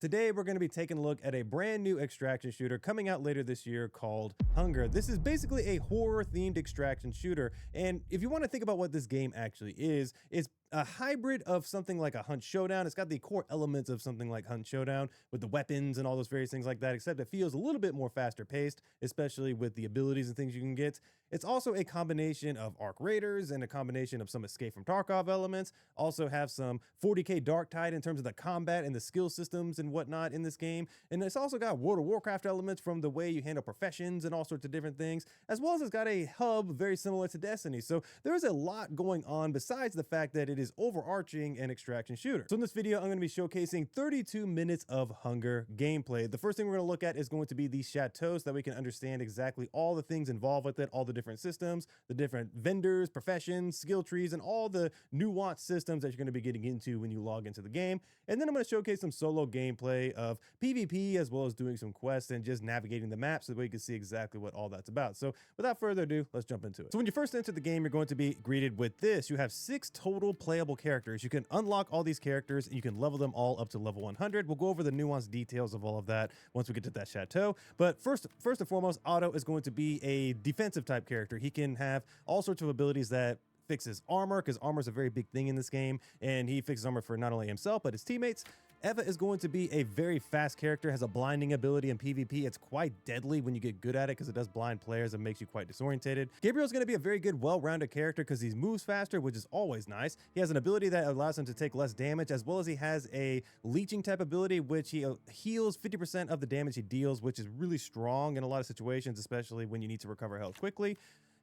Today, we're going to be taking a look at a brand new extraction shooter coming out later this year called Hunger. This is basically a horror-themed extraction shooter, and if you want to think about what this game actually is, it's a hybrid of something like a Hunt Showdown. It's got the core elements of something like Hunt Showdown with the weapons and all those various things like that, except it feels a little bit more faster paced, especially with the abilities and things you can get. It's also a combination of Arc Raiders and a combination of some Escape from Tarkov elements. Also have some 40k Darktide in terms of the combat and the skill systems and whatnot in this game. And it's also got World of Warcraft elements from the way you handle professions and all sorts of different things, as well as it's got a hub very similar to Destiny. So there's a lot going on besides the fact that it is overarching an extraction shooter. So in this video, I'm going to be showcasing 32 minutes of Hunger gameplay. The first thing we're going to look at is going to be the Chateau so that we can understand exactly all the things involved with it, all the different systems, the different vendors, professions, skill trees, and all the nuanced systems that you're going to be getting into when you log into the game. And then I'm going to showcase some solo gameplay of PvP as well as doing some quests and just navigating the map so that we can see exactly what all that's about. So without further ado, let's jump into it. So when you first enter the game, you're going to be greeted with this. You have 6 total playable characters. You can unlock all these characters and you can level them all up to level 100. We'll go over the nuanced details of all of that once we get to that Chateau. But first and foremost, Otto is going to be a defensive type character. He can have all sorts of abilities that fixes armor, because armor is a very big thing in this game, and he fixes armor for not only himself but his teammates. Eva is going to be a very fast character, has a blinding ability in PvP. It's quite deadly when you get good at it because it does blind players and makes you quite disorientated. Gabriel's going to be a very good, well-rounded character because he moves faster, which is always nice. He has an ability that allows him to take less damage, as well as he has a leeching type ability, which he heals 50% of the damage he deals, which is really strong in a lot of situations, especially when you need to recover health quickly.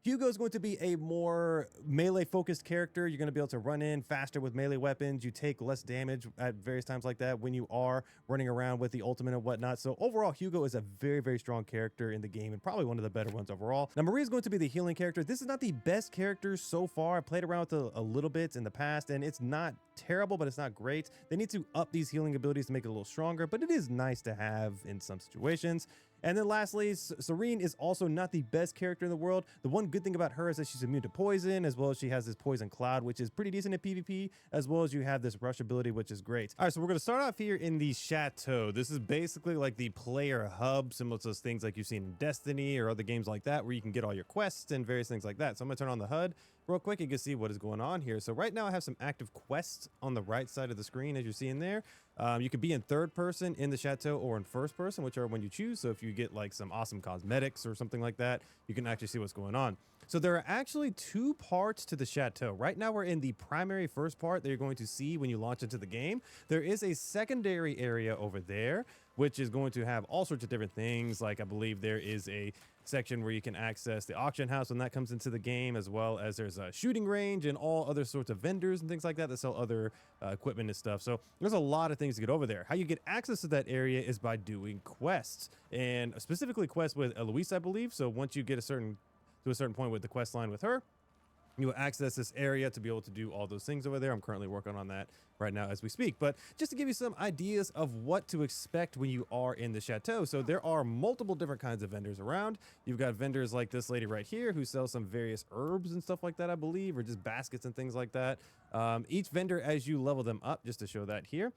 Hugo is going to be a more melee-focused character. You're going to be able to run in faster with melee weapons. You take less damage at various times like that when you are running around with the ultimate and whatnot. So overall, Hugo is a very, very strong character in the game and probably one of the better ones overall. Now, Marie is going to be the healing character. This is not the best character so far. I played around with it a little bit in the past, and it's not terrible, but it's not great. They need to up these healing abilities to make it a little stronger, but it is nice to have in some situations. And then lastly, Serene is also not the best character in the world. The one good thing about her is that she's immune to poison, as well as she has this poison cloud, which is pretty decent at PvP, as well as you have this rush ability, which is great. All right, so we're going to start off here in the Chateau. This is basically like the player hub, similar to those things like you've seen in Destiny or other games like that, where you can get all your quests and various things like that. So I'm going to turn on the HUD real quick. You can see what is going on here. So right now I have some active quests on the right side of the screen, as you're seeing there. You can be in third person in the Chateau or in first person, whichever one you choose. So if you get like some awesome cosmetics or something like that, you can actually see what's going on. So there are actually 2 parts to the Chateau. Right now we're in the primary first part that you're going to see when you launch into the game. There is a secondary area over there, which is going to have all sorts of different things. Like I believe there is a section where you can access the auction house when that comes into the game, as well as there's a shooting range and all other sorts of vendors and things like that sell other equipment and stuff. So there's a lot of things to get over there. How you get access to that area is by doing quests, and specifically quests with Eloise, I believe. So once you get to a certain point with the quest line with her, you will access this area to be able to do all those things over there. I'm currently working on that right now as we speak. But just to give you some ideas of what to expect when you are in the Chateau. So there are multiple different kinds of vendors around. You've got vendors like this lady right here who sells some various herbs and stuff like that, I believe, or just baskets and things like that. Each vendor, as you level them up, just to show that here,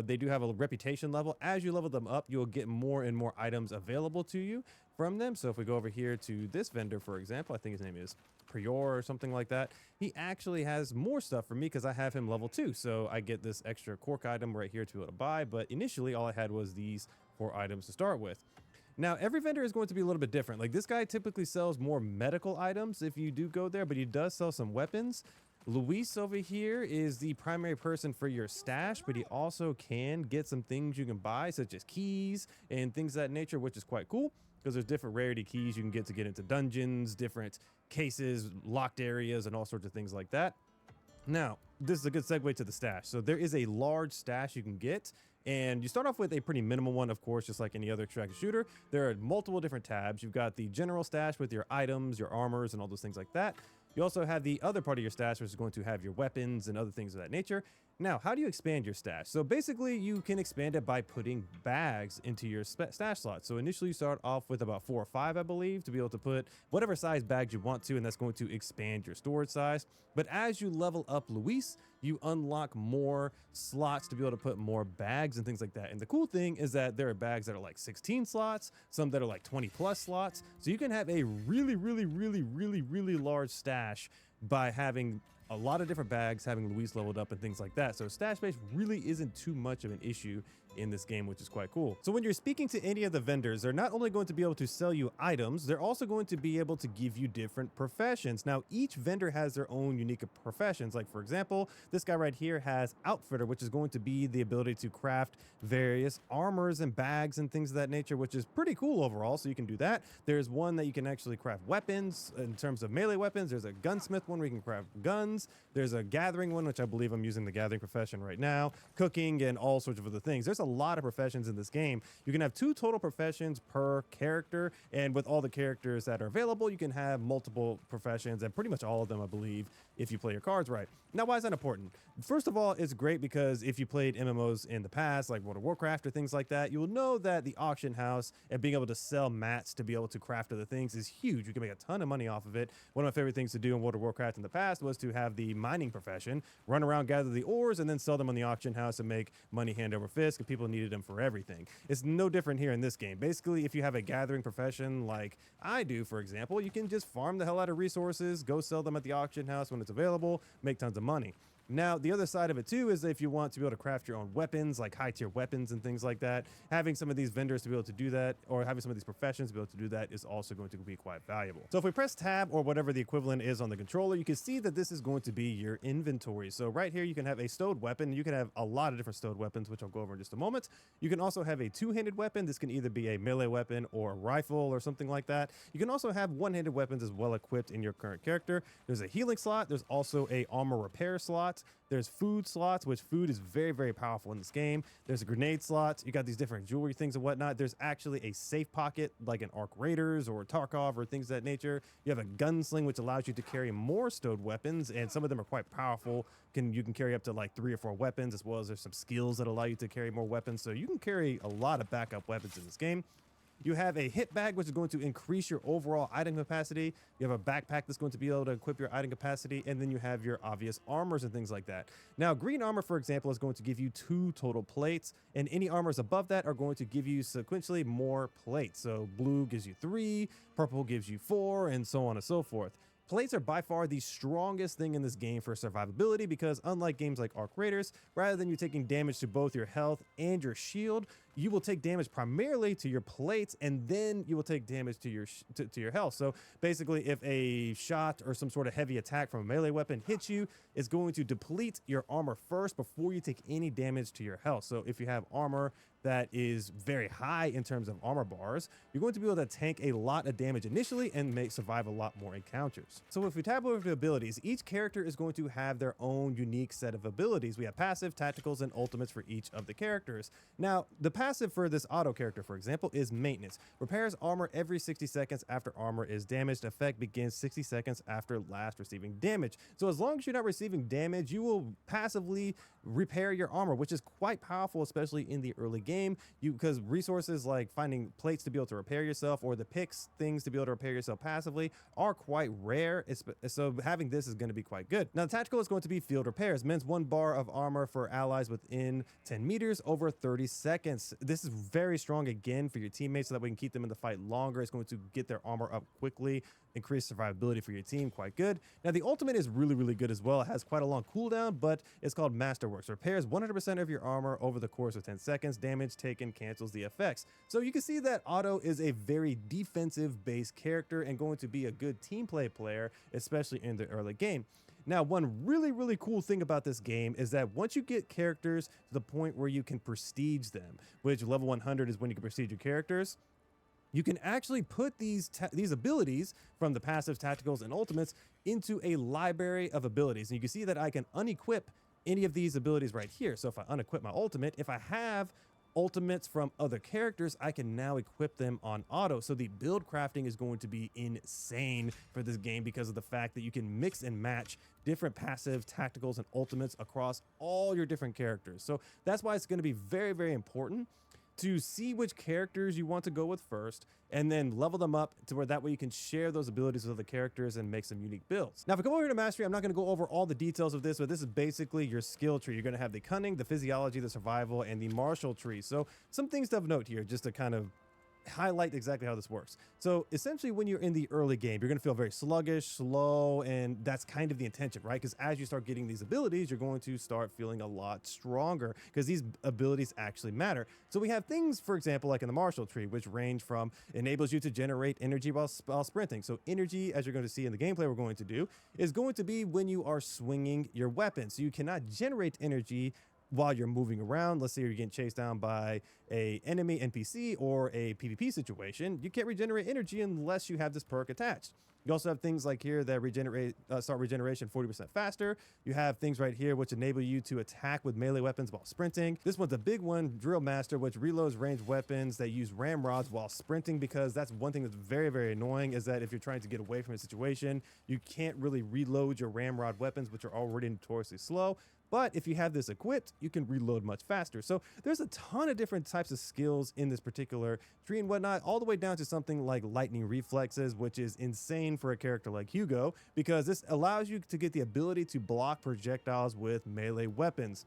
they do have a reputation level. As you level them up, you'll get more and more items available to you from them. So if we go over here to this vendor, for example, I think his name is Prior or something like that. He actually has more stuff for me because I have him level 2. So I get this extra cork item right here to be able to buy. But initially, all I had was these 4 items to start with. Now, every vendor is going to be a little bit different. Like this guy typically sells more medical items if you do go there, but he does sell some weapons. Luis over here is the primary person for your stash, but he also can get some things you can buy, such as keys and things of that nature, which is quite cool because there's different rarity keys you can get into dungeons, different cases, locked areas, and all sorts of things like that. Now, this is a good segue to the stash. So there is a large stash you can get, and you start off with a pretty minimal one, of course, just like any other extraction shooter. There are multiple different tabs. You've got the general stash with your items, your armors, and all those things like that. You also have the other part of your stash, which is going to have your weapons and other things of that nature. Now, how do you expand your stash? So basically, you can expand it by putting bags into your stash slot. So initially, you start off with about 4 or 5, I believe, to be able to put whatever size bags you want to, and that's going to expand your storage size. But as you level up Luis, you unlock more slots to be able to put more bags and things like that. And the cool thing is that there are bags that are like 16 slots, some that are like 20 plus slots. So you can have a really large stash by having a lot of different bags, having Luis leveled up and things like that. So stash space really isn't too much of an issue in this game, which is quite cool. So when you're speaking to any of the vendors, they're not only going to be able to sell you items, they're also going to be able to give you different professions. Now, each vendor has their own unique professions. Like for example, this guy right here has outfitter, which is going to be the ability to craft various armors and bags and things of that nature, which is pretty cool overall. So you can do that. There's one that you can actually craft weapons in terms of melee weapons. There's a gunsmith one where you can craft guns. There's a gathering one, which I believe I'm using the gathering profession right now, cooking and all sorts of other things. There's a lot of professions in this game. You can have 2 total professions per character, and with all the characters that are available, you can have multiple professions, and pretty much all of them, I believe, if you play your cards right. Now, why is that important? First of all, it's great because if you played MMOs in the past, like World of Warcraft or things like that, you will know that the auction house and being able to sell mats to be able to craft other things is huge. You can make a ton of money off of it. One of my favorite things to do in World of Warcraft in the past was to have the mining profession, run around, gather the ores, and then sell them on the auction house and make money hand over fist because people needed them for everything. It's no different here in this game. Basically, if you have a gathering profession like I do, for example, you can just farm the hell out of resources, go sell them at the auction house when it's available, make tons of money. Now, the other side of it too is if you want to be able to craft your own weapons, like high tier weapons and things like that, having some of these vendors to be able to do that, or having some of these professions to be able to do that, is also going to be quite valuable. So if we press tab or whatever the equivalent is on the controller, you can see that this is going to be your inventory. So right here, you can have a stowed weapon. You can have a lot of different stowed weapons, which I'll go over in just a moment. You can also have a 2-handed weapon. This can either be a melee weapon or a rifle or something like that. You can also have 1-handed weapons as well equipped in your current character. There's a healing slot. There's also a armor repair slot. There's food slots, which food is very powerful in this game. There's a grenade slot. You got these different jewelry things and whatnot. There's actually a safe pocket like an Arc Raiders or Tarkov or things of that nature. You have a gunsling, which allows you to carry more stowed weapons, and some of them are quite powerful. You can carry up to like 3 or 4 weapons, as well as there's some skills that allow you to carry more weapons. So you can carry a lot of backup weapons in this game. You have a hit bag, which is going to increase your overall item capacity. You have a backpack that's going to be able to equip your item capacity. And then you have your obvious armors and things like that. Now, green armor, for example, is going to give you 2 total plates. And any armors above that are going to give you sequentially more plates. So blue gives you 3, purple gives you 4, and so on and so forth. Plates are by far the strongest thing in this game for survivability because unlike games like Arc Raiders, rather than you taking damage to both your health and your shield, you will take damage primarily to your plates, and then you will take damage to your health. So basically, if a shot or some sort of heavy attack from a melee weapon hits you, it's going to deplete your armor first before you take any damage to your health. So if you have armor that is very high in terms of armor bars, you're going to be able to tank a lot of damage initially and survive a lot more encounters. So if we tab over to abilities, each character is going to have their own unique set of abilities. We have passive, tacticals, and ultimates for each of the characters. Now, the passive for this auto character, for example, is maintenance. Repairs armor every 60 seconds after armor is damaged. Effect begins 60 seconds after last receiving damage. So as long as you're not receiving damage, you will passively repair your armor, which is quite powerful, especially in the early game. Because resources like finding plates to be able to repair yourself or the picks things to be able to repair yourself passively are quite rare. So having this is going to be quite good. Now, the tactical is going to be field repairs. Mends 1 bar of armor for allies within 10 meters over 30 seconds. This is very strong again for your teammates so that we can keep them in the fight longer. It's going to get their armor up quickly, increase survivability for your team, quite good. Now, the ultimate is really good as well. It has quite a long cooldown, but it's called Masterworks. Repairs 100% of your armor over the course of 10 seconds. Damage taken cancels the effects. So you can see that Otto is a very defensive-based character and going to be a good team play player, especially in the early game. Now, one really cool thing about this game is that once you get characters to the point where you can prestige them, which level 100 is when you can prestige your characters, you can actually put these abilities from the passives, tacticals, and ultimates into a library of abilities. And you can see that I can unequip any of these abilities right here. So if I unequip my ultimate, if I have ultimates from other characters, I can now equip them on auto. So the build crafting is going to be insane for this game because of the fact that you can mix and match different passive tacticals and ultimates across all your different characters. So that's why it's going to be very, very important to see which characters you want to go with first, and then level them up to where that way you can share those abilities with other characters and make some unique builds. Now, if we come over here to mastery, I'm not going to go over all the details of this, but this is basically your skill tree. You're going to have the cunning, the physiology, the survival, and the martial tree. So some things to note here, just to kind of highlight exactly how this works. So essentially, when you're in the early game, you're going to feel very sluggish, slow, and that's kind of the intention, right? Because as you start getting these abilities, you're going to start feeling a lot stronger because these abilities actually matter. So we have things, for example, like in the martial tree, which range from enables you to generate energy while sprinting. So energy, as you're going to see in the gameplay we're going to do, is going to be when you are swinging your weapon. So you cannot generate energy while you're moving around. Let's say you're getting chased down by a enemy NPC or a PvP situation, you can't regenerate energy unless you have this perk attached. You also have things like here that start regeneration 40% faster. You have things right here which enable you to attack with melee weapons while sprinting. This one's a big one, Drill Master, which reloads ranged weapons that use ramrods while sprinting, because that's one thing that's very, very annoying, is that if you're trying to get away from a situation, you can't really reload your ramrod weapons, which are already notoriously slow. But if you have this equipped, you can reload much faster. So there's a ton of different types of skills in this particular tree and whatnot, all the way down to something like lightning reflexes, which is insane for a character like Hugo, because this allows you to get the ability to block projectiles with melee weapons.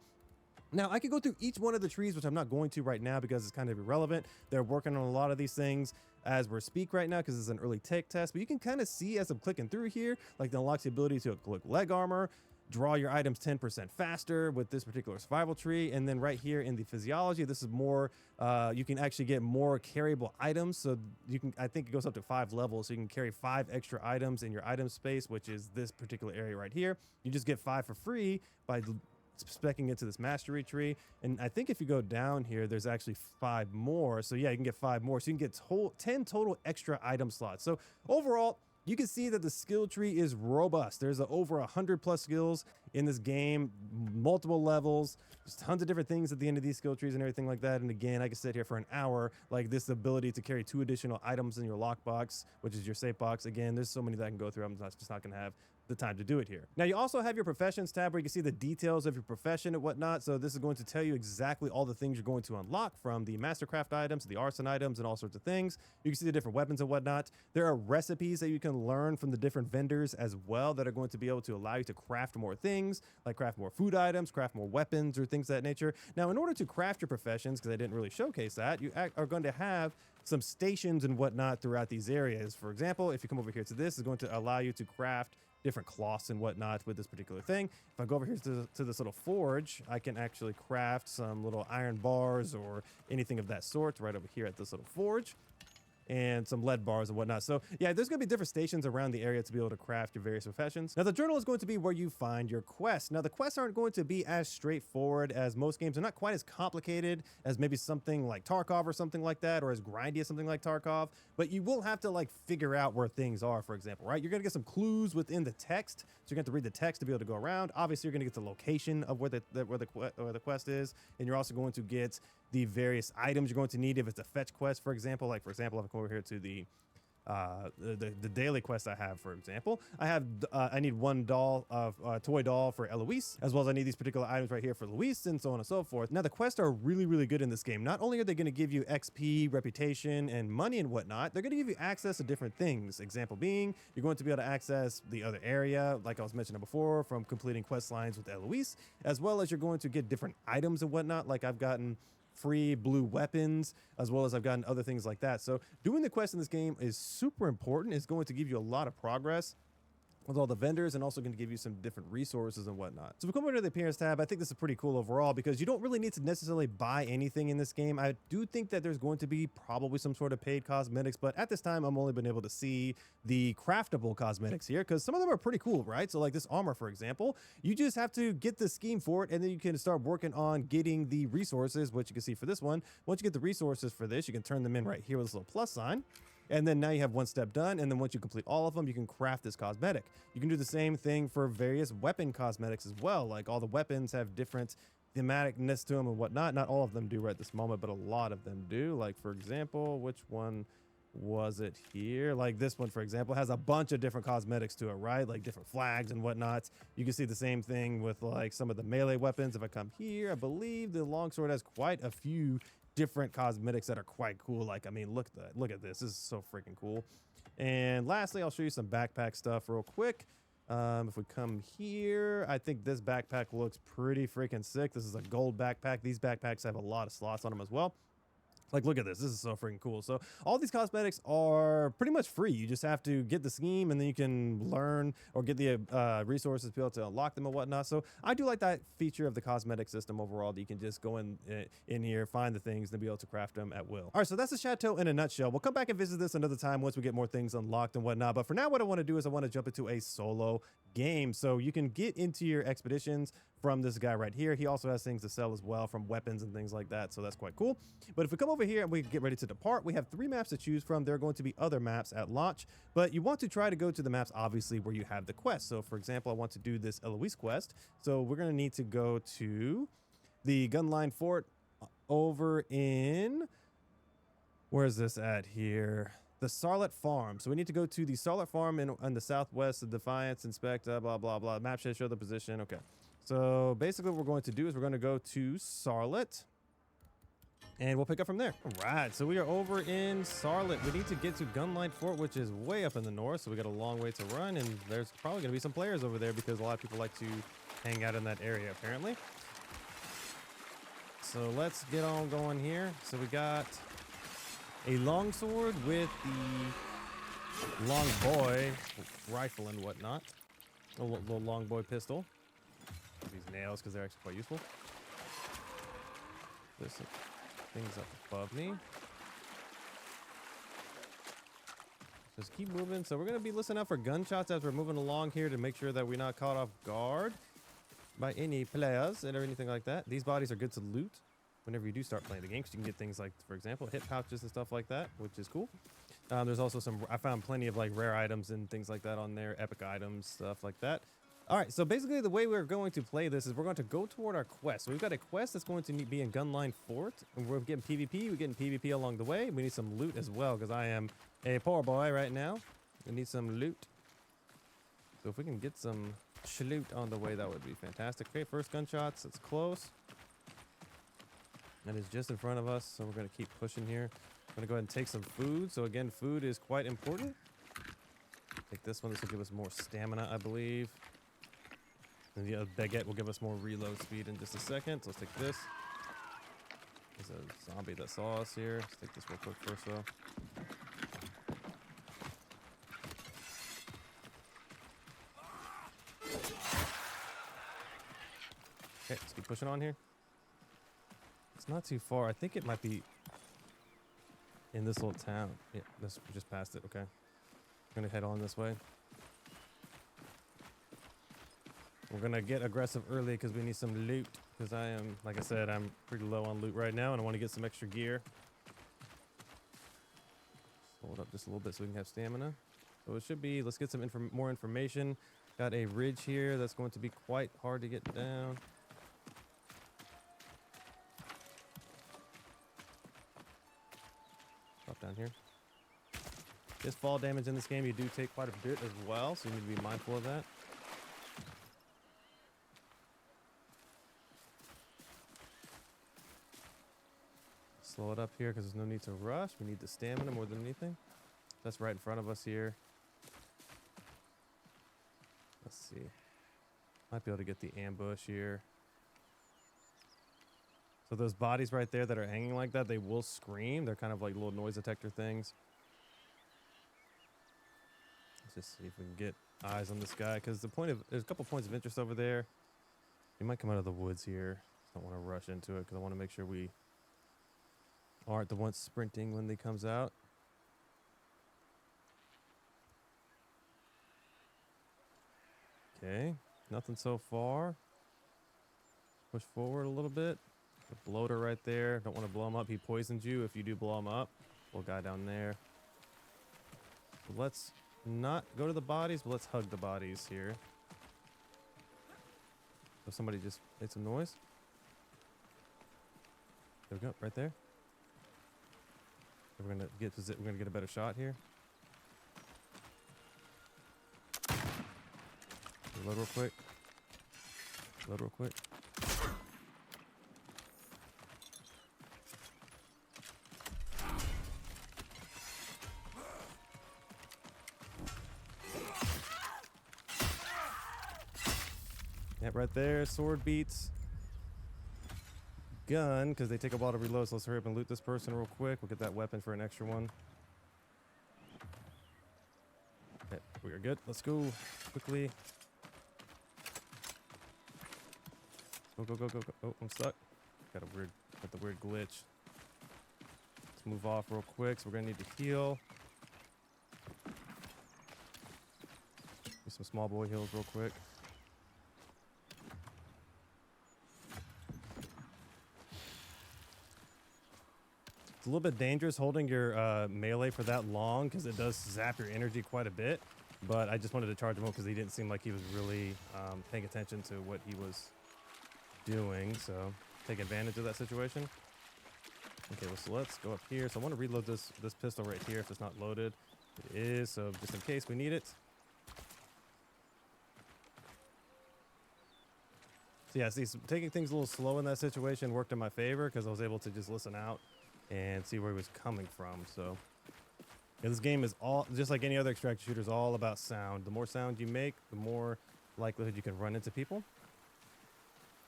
Now, I could go through each one of the trees, which I'm not going to right now because it's kind of irrelevant. They're working on a lot of these things as we're speak right now because it's an early tech test, but you can kind of see as I'm clicking through here, like it unlocks the ability to equip leg armor, draw your items 10% faster with this particular survival tree. And then right here in the physiology, this is more, you can actually get more carryable items. So you can, I think it goes up to 5 levels. So you can carry 5 extra items in your item space, which is this particular area right here. You just get 5 for free by specking into this mastery tree. And I think if you go down here, there's actually 5 more. So yeah, you can get 5 more. So you can get 10 total extra item slots. So overall, you can see that the skill tree is robust. There's over 100+ skills in this game, multiple levels, just tons of different things at the end of these skill trees and everything like that. And again, I could sit here for an hour, like this ability to carry 2 additional items in your lockbox, which is your safe box. Again, there's so many that I can go through. I'm just not gonna have the time to do it here. Now, you also have your professions tab where you can see the details of your profession and whatnot. So this is going to tell you exactly all the things you're going to unlock, from the mastercraft items, the artisan items, and all sorts of things. You can see the different weapons and whatnot. There are recipes that you can learn from the different vendors as well that are going to be able to allow you to craft more things, like craft more food items, craft more weapons, or things of that nature. Now, in order to craft your professions, because I didn't really showcase that, you are going to have some stations and whatnot throughout these areas. For example, if you come over here to this, it's going to allow you to craft different cloths and whatnot with this particular thing. If I go over here to this little forge, I can actually craft some little iron bars or anything of that sort right over here at this little forge, and some lead bars and whatnot. So yeah, there's going to be different stations around the area to be able to craft your various professions. Now, the journal is going to be where you find your quests. Now, the quests aren't going to be as straightforward as most games. They're not quite as complicated as maybe something like Tarkov or something like that, or as grindy as something like Tarkov, but you will have to like figure out where things are, for example, right? You're going to get some clues within the text. So you're going to have to read the text to be able to go around. Obviously, you're going to get the location of where the quest is, and you're also going to get the various items you're going to need if it's a fetch quest, for example. Like, for example, if I come over here to the daily quest I have, for example, I need one toy doll for Eloise, as well as I need these particular items right here for Luis, and so on and so forth. Now, the quests are really, really good in this game. Not only are they going to give you XP, reputation, and money and whatnot, they're going to give you access to different things. Example being, you're going to be able to access the other area, like I was mentioning before, from completing quest lines with Eloise, as well as you're going to get different items and whatnot. Like, I've gotten free blue weapons, as well as I've gotten other things like that. So doing the quest in this game is super important. It's going to give you a lot of progress with all the vendors, and also going to give you some different resources and whatnot. So if we come over to the appearance tab, I think this is pretty cool overall, because you don't really need to necessarily buy anything in this game. I do think that there's going to be probably some sort of paid cosmetics, but at this time, I'm only been able to see the craftable cosmetics here, because some of them are pretty cool, right? So like this armor, for example, you just have to get the scheme for it, and then you can start working on getting the resources, which you can see for this one. Once you get the resources for this, you can turn them in right here with this little plus sign. And then now you have one step done, and then once you complete all of them, you can craft this cosmetic. You can do the same thing for various weapon cosmetics as well. Like, all the weapons have different thematicness to them and whatnot. Not all of them do right this moment, but a lot of them do. Like, for example, which one was it here? Like this one, for example, has a bunch of different cosmetics to it, right? Like different flags and whatnots. You can see the same thing with like some of the melee weapons. If I come here, I believe the longsword has quite a few different cosmetics that are quite cool. Like, I mean, look at this. This is so freaking cool. And lastly, I'll show you some backpack stuff real quick. If we come here, I think this backpack looks pretty freaking sick. This is a gold backpack. These backpacks have a lot of slots on them as well. Like, look at this. This is so freaking cool. So all these cosmetics are pretty much free. You just have to get the scheme, and then you can learn or get the resources to be able to unlock them and whatnot. So I do like that feature of the cosmetic system overall, that you can just go in here, find the things, and be able to craft them at will. All right, so that's the Chateau in a nutshell. We'll come back and visit this another time once we get more things unlocked and whatnot. But for now, what I want to do is I want to jump into a solo game. So you can get into your expeditions from this guy right here. He also has things to sell as well, from weapons and things like that. So that's quite cool. But if we come over here and we get ready to depart, we have 3 maps to choose from. There are going to be other maps at launch, but you want to try to go to the maps, obviously, where you have the quest. So for example, I want to do this Eloise quest. So we're going to need to go to the Gunline Fort over in, where is this at here? The Sarlet Farm. So we need to go to the Sarlet Farm in the southwest of Defiance, inspect, blah, blah, blah. Map should show the position. Okay. So basically what we're going to do is we're going to go to Sarlet, and we'll pick up from there. All right, so we are over in Sarlet. We need to get to Gunline Fort, which is way up in the north, so we got a long way to run, and there's probably going to be some players over there because a lot of people like to hang out in that area, apparently. So let's get on going here. So we got a longsword with the long boy rifle and whatnot. A little long boy pistol. These nails, because they're actually quite useful. There's some things up above me. Just keep moving. So we're going to be listening out for gunshots as we're moving along here to make sure that we're not caught off guard by any players or anything like that. These bodies are good to loot whenever you do start playing the game, because you can get things like, for example, hip pouches and stuff like that, which is cool. There's also I found plenty of like rare items and things like that on there, epic items, stuff like that. All right, so basically the way we're going to play this is we're going to go toward our quest. So we've got a quest that's going to be in Gunline Fort, and we're getting PvP. We're getting PvP along the way. We need some loot as well, because I am a poor boy right now. We need some loot. So if we can get some loot on the way, that would be fantastic. Okay, first gunshots. It's close. That is just in front of us, so we're going to keep pushing here. I'm going to go ahead and take some food. So again, food is quite important. Take this one. This will give us more stamina, I believe. And the other baguette will give us more reload speed in just a second. So let's take this. There's a zombie that saw us here. Let's take this real quick first, though. Okay, let's keep pushing on here. It's not too far. I think it might be in this little town. Yeah, we just passed it. Okay. We're going to head on this way. We're going to get aggressive early because we need some loot. Because I am, like I said, I'm pretty low on loot right now, and I want to get some extra gear. Hold up just a little bit so we can have stamina. So it should be, let's get some more information. Got a ridge here that's going to be quite hard to get down. Drop down here. This fall damage in this game, you do take quite a bit as well, so you need to be mindful of that. Slow it up here because there's no need to rush. We need the stamina more than anything. That's right in front of us here. Let's see. Might be able to get the ambush here. So those bodies right there that are hanging like that, they will scream. They're kind of like little noise detector things. Let's just see if we can get eyes on this guy, because there's a couple points of interest over there. He might come out of the woods here. Don't want to rush into it because I want to make sure we aren't the ones sprinting when he comes out. Okay, nothing so far. Push forward a little bit. The bloater right there. Don't want to blow him up. He poisons you if you do blow him up. Little guy down there. So let's not go to the bodies, but let's hug the bodies here. So somebody just made some noise. There we go, right there. We're gonna get a better shot here. Reload real quick. Reload real quick. Yep, right there. Sword beats gun because they take a while to reload. So let's hurry up and loot this person real quick. We'll get that weapon for an extra one. Okay, we are good. Let's go quickly. Go, go, go, go, go. Oh, I'm stuck. Got the weird glitch. Let's move off real quick. So we're gonna need to heal. Do some small boy heals real quick. It's a little bit dangerous holding your melee for that long because it does zap your energy quite a bit. But I just wanted to charge him up because he didn't seem like he was really paying attention to what he was doing. So take advantage of that situation. Okay, well, so let's go up here. So I want to reload this pistol right here if it's not loaded. It is, so just in case we need it. So yeah, see, so taking things a little slow in that situation worked in my favor because I was able to just listen out and see where he was coming from. So yeah, this game is all, just like any other extraction shooter, is all about sound. The more sound you make, the more likelihood you can run into people.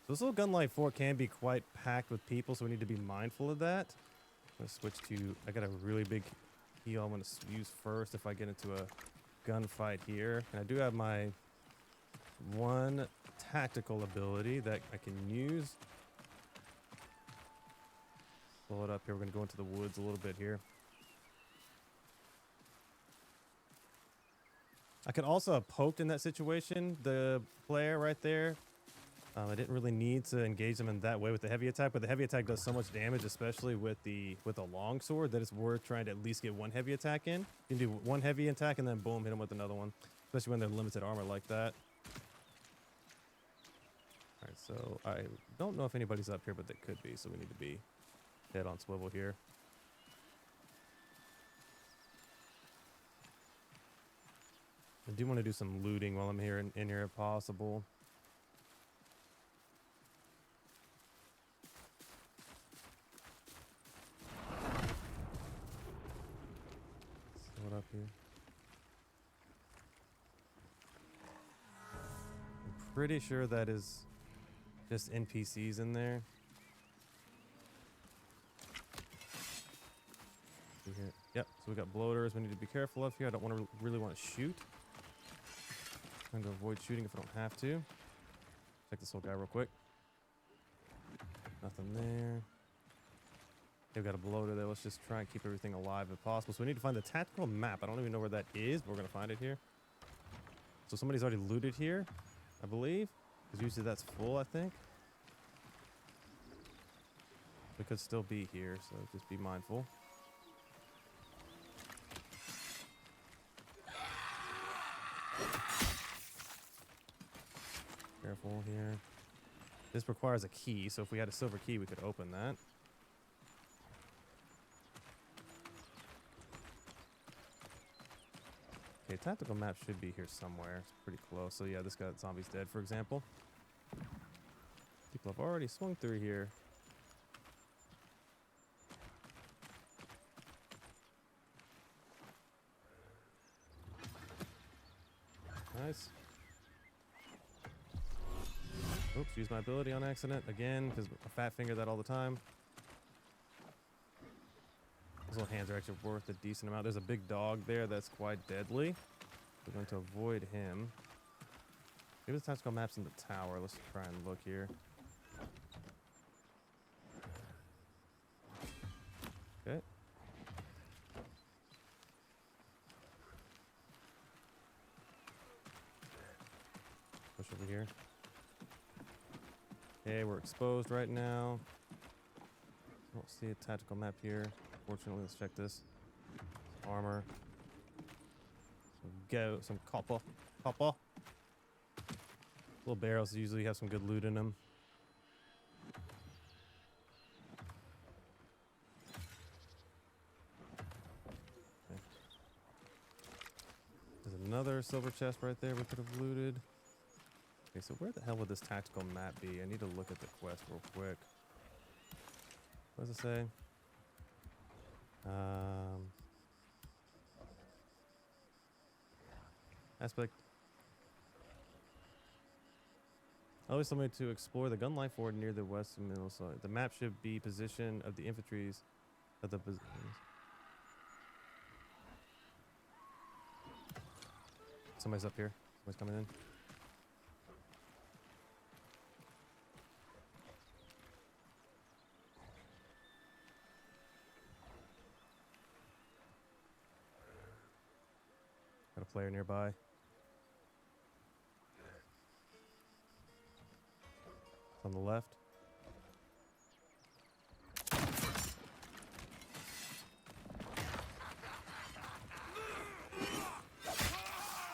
So this little gun light fort can be quite packed with people, so we need to be mindful of that. I'm gonna switch to, I got a really big heal I'm gonna use first if I get into a gunfight here. And I do have my one tactical ability that I can use. Slow it up here. We're gonna go into the woods a little bit here. I could also have poked in that situation, the player right there. I didn't really need to engage them in that way with the heavy attack, but the heavy attack does so much damage, especially with a long sword, that it's worth trying to at least get one heavy attack in. You can do one heavy attack and then boom, hit them with another one, especially when they're limited armor like that. All right, so I don't know if anybody's up here, but they could be, so we need to be head on swivel here. I do want to do some looting while I'm here in here if possible. What up here? I'm pretty sure that is just NPCs in there. See here. Yep. So we got bloaters. We need to be careful of here. I don't want to really want to shoot. Trying to avoid shooting if I don't have to. Check this little guy real quick. Nothing there. Okay, we've got a bloater there. Let's just try and keep everything alive if possible. So we need to find the tactical map. I don't even know where that is, but we're going to find it here. So somebody's already looted here, I believe. Because usually that's full, I think. It could still be here, so just be mindful. Careful here. This requires a key, so if we had a silver key, we could open that. Okay, tactical map should be here somewhere. It's pretty close. So yeah, this guy, zombie's dead, for example. People have already swung through here. Nice. Oops, use my ability on accident again, because I fat finger that all the time. Those little hands are actually worth a decent amount. There's a big dog there that's quite deadly. We're going to avoid him. Maybe the tactical map's in the tower. Let's try and look here. Okay. Push over here. Okay, we're exposed right now. Don't see a tactical map here. Fortunately, let's check this. Armor. Some copper. Little barrels usually have some good loot in them. another silver chest right there we could have looted. Okay, so where the hell would this tactical map be? I need to look at the quest real quick. What does it say? Aspect. Always somebody to explore the gun life ford near the west and middle side. The map should be position of the infantries of the somebody's up here. Somebody's coming in. Got a player nearby. It's on the left.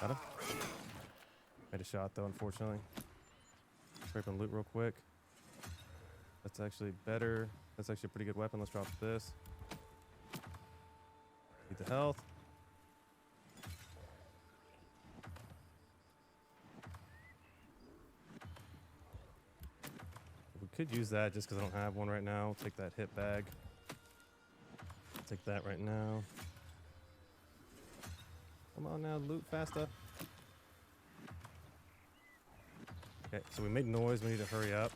Got him. Made a shot though, unfortunately. Scraping loot real quick. That's actually better. That's actually a pretty good weapon. Let's drop this. Need the health. We could use that just because I don't have one right now. I'll take that hit bag. Take that right now. Come on now, loot faster. Okay, so we made noise. We need to hurry up.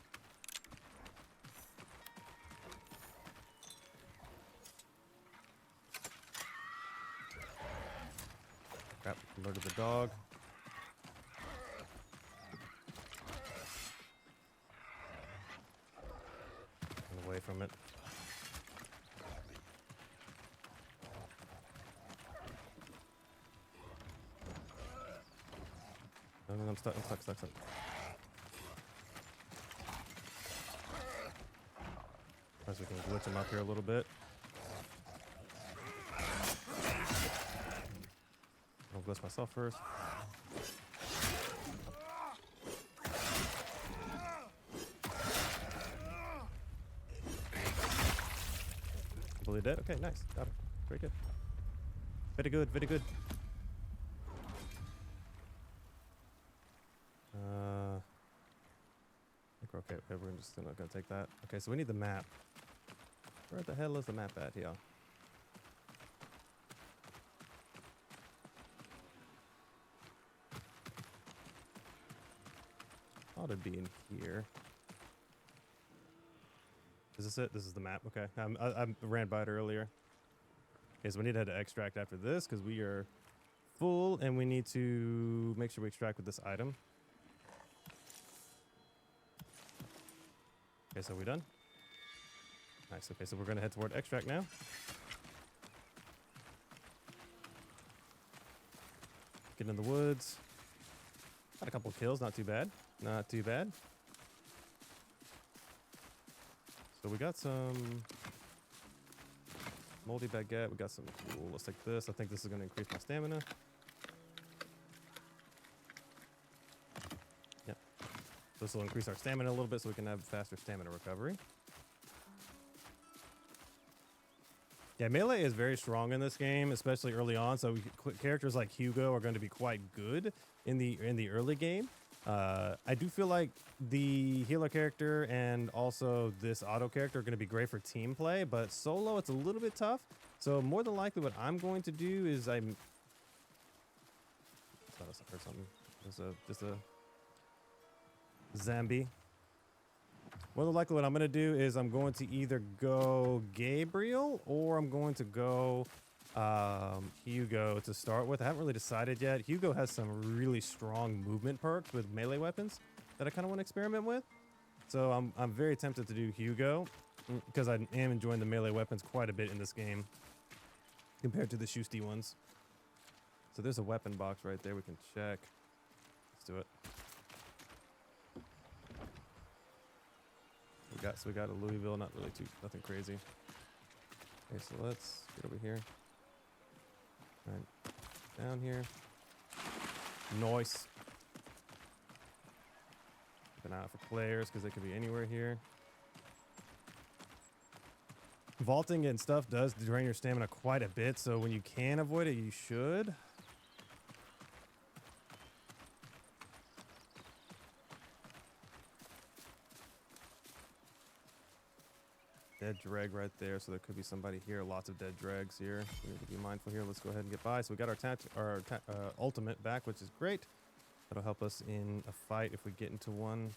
Crap, alerted the dog. Run away from it. No, I'm stuck. Perhaps we can glitch him up here a little bit. I'll glitch myself first. Completely dead? Okay, nice. Got him. Very good. Very good, very good. I think we're okay. Okay, we're just not gonna take that. Okay, so we need the map. Where the hell is the map at here? Thought it'd be in here. Is this it? This is the map. Okay, I ran by it earlier. Okay, so we need to head to extract after this because we are full, and we need to make sure we extract with this item. Okay, so we done? Nice. Okay, so we're gonna head toward extract now. Get in the woods. Got a couple kills, not too bad. Not too bad. So we got some moldy baguette. We got some cool. Let's take this. I think this is gonna increase my stamina. Yep. This will increase our stamina a little bit so we can have faster stamina recovery. Yeah, melee is very strong in this game, especially early on. So characters like Hugo are going to be quite good in the early game. I do feel like the healer character and also this auto character are going to be great for team play, but solo it's a little bit tough. So more than likely, what I'm going to do is I thought I heard something. There's just a zombie. More than likely, what I'm going to do is I'm going to either go Gabriel or I'm going to go Hugo to start with. I haven't really decided yet. Hugo has some really strong movement perks with melee weapons that I kind of want to experiment with. So I'm very tempted to do Hugo because I am enjoying the melee weapons quite a bit in this game compared to the shoosty ones. So there's a weapon box right there we can check. Let's do it. We got a Louisville, not really nothing crazy. Okay, so let's get over here. All right, down here. Nice. Keep an eye out for players because they could be anywhere here. Vaulting and stuff does drain your stamina quite a bit, so when you can avoid it, you should. dead dreg right there, so there could be somebody here. Lots of dead dregs here. We need to be mindful here. Let's go ahead and get by. So we got our ultimate back, which is great. That'll help us in a fight if we get into one.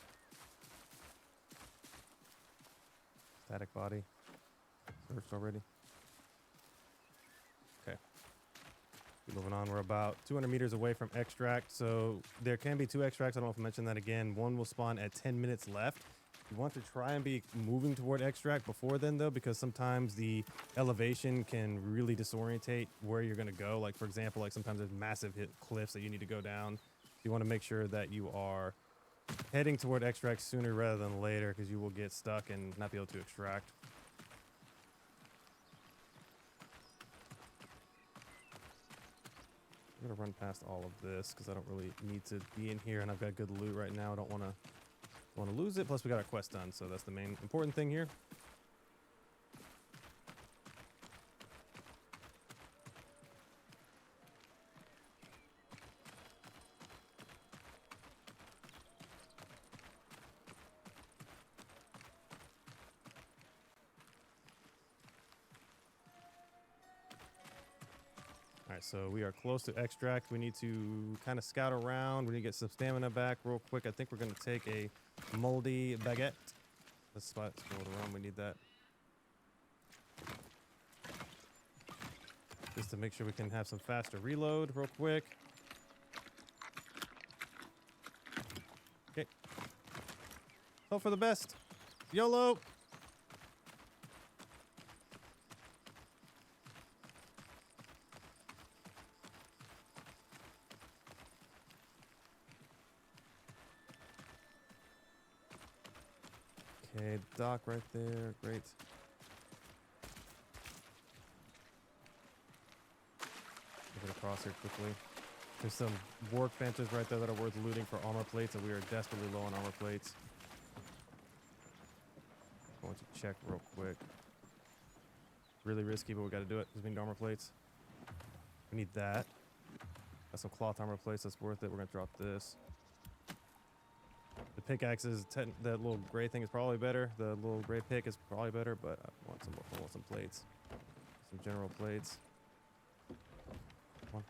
Static body. Searched already. Okay. Moving on, we're about 200 meters away from extract, so there can be 2 extracts. I don't know if I mentioned that again. One will spawn at 10 minutes left. You want to try and be moving toward extract before then, though, because sometimes the elevation can really disorientate where you're going to go. Like, for example, like sometimes there's massive cliffs that you need to go down. You want to make sure that you are heading toward extract sooner rather than later, because you will get stuck and not be able to extract. I'm gonna run past all of this because I don't really need to be in here, and I've got good loot right now. I don't want to lose it. Plus, we got our quest done, so that's the main important thing here. Alright, so we are close to extract. We need to kind of scout around. We need to get some stamina back real quick. I think we're going to take a moldy baguette. This spot's going around. We need that. Just to make sure we can have some faster reload real quick. Okay. Hope for the best. YOLO! Okay, dock right there. Great. Get across here quickly. There's some workbenches right there that are worth looting for armor plates, and we are desperately low on armor plates. I want to check real quick. Really risky, but we got to do it because we need armor plates. We need that. Got some cloth armor plates. That's worth it. We're gonna drop this. The pickaxes, that little gray thing is probably better. The little gray pick is probably better, but I want some plates. Some general plates. Come on.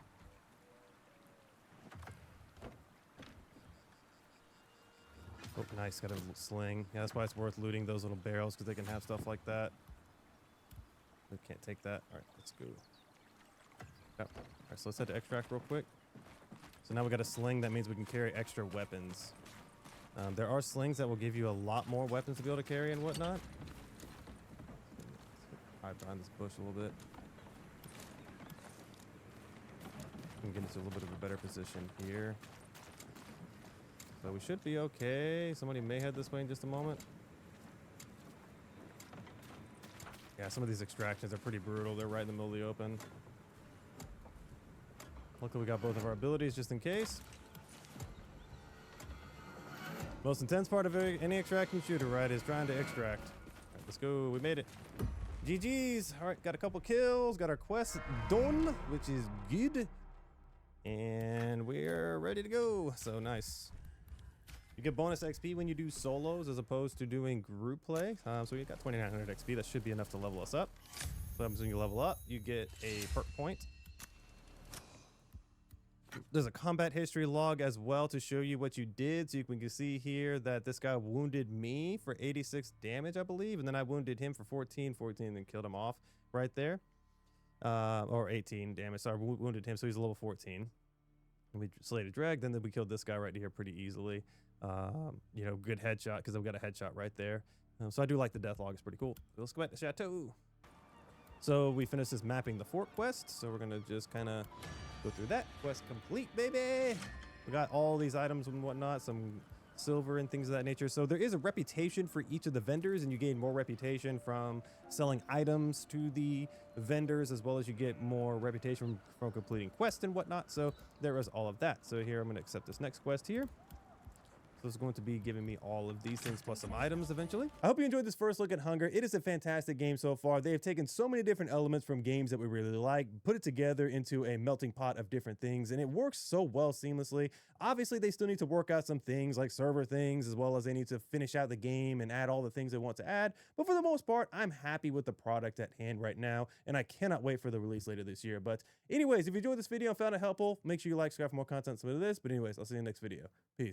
Oh, nice. Got a little sling. Yeah, that's why it's worth looting those little barrels, because they can have stuff like that. We can't take that. All right, let's go. Yep. All right, so let's head to extract real quick. So now we got a sling. That means we can carry extra weapons. There are slings that will give you a lot more weapons to be able to carry and whatnot. Hide behind this bush a little bit. We can get into a little bit of a better position here. So we should be okay. Somebody may head this way in just a moment. Yeah, some of these extractions are pretty brutal. They're right in the middle of the open. Luckily we got both of our abilities just in case. Most intense part of any extraction shooter, right, is trying to extract. All right, let's go. We made it. GG's. All right, got a couple kills. Got our quest done, which is good. And we're ready to go. So nice. You get bonus XP when you do solos as opposed to doing group play. So we got 2,900 XP. That should be enough to level us up. So when you level up, you get a perk point. There's a combat history log as well to show you what you did. So you can see here that this guy wounded me for 86 damage, I believe. And then I wounded him for 14, and then killed him off right there. Or 18 damage. So I wounded him, so he's a level 14. And we slayed a drag. Then we killed this guy right here pretty easily. You know, good headshot because I've got a headshot right there. So I do like the death log. It's pretty cool. Let's go back to Chateau. So we finished this mapping the fort quest. So we're going to just kind of go through that. Quest complete, baby. We got all these items and whatnot, some silver and things of that nature. So there is a reputation for each of the vendors, and you gain more reputation from selling items to the vendors, as well as you get more reputation from completing quests and whatnot. So there is all of that. So here I'm going to accept this next quest here. So it's going to be giving me all of these things plus some items eventually. I hope you enjoyed this first look at Hunger. It is a fantastic game so far. They have taken so many different elements from games that we really like, put it together into a melting pot of different things, and it works so well seamlessly. Obviously, they still need to work out some things like server things, as well as they need to finish out the game and add all the things they want to add. But for the most part, I'm happy with the product at hand right now, and I cannot wait for the release later this year. But anyways, if you enjoyed this video and found it helpful, make sure you like, subscribe for more content similar to this. But anyways, I'll see you in the next video. Peace.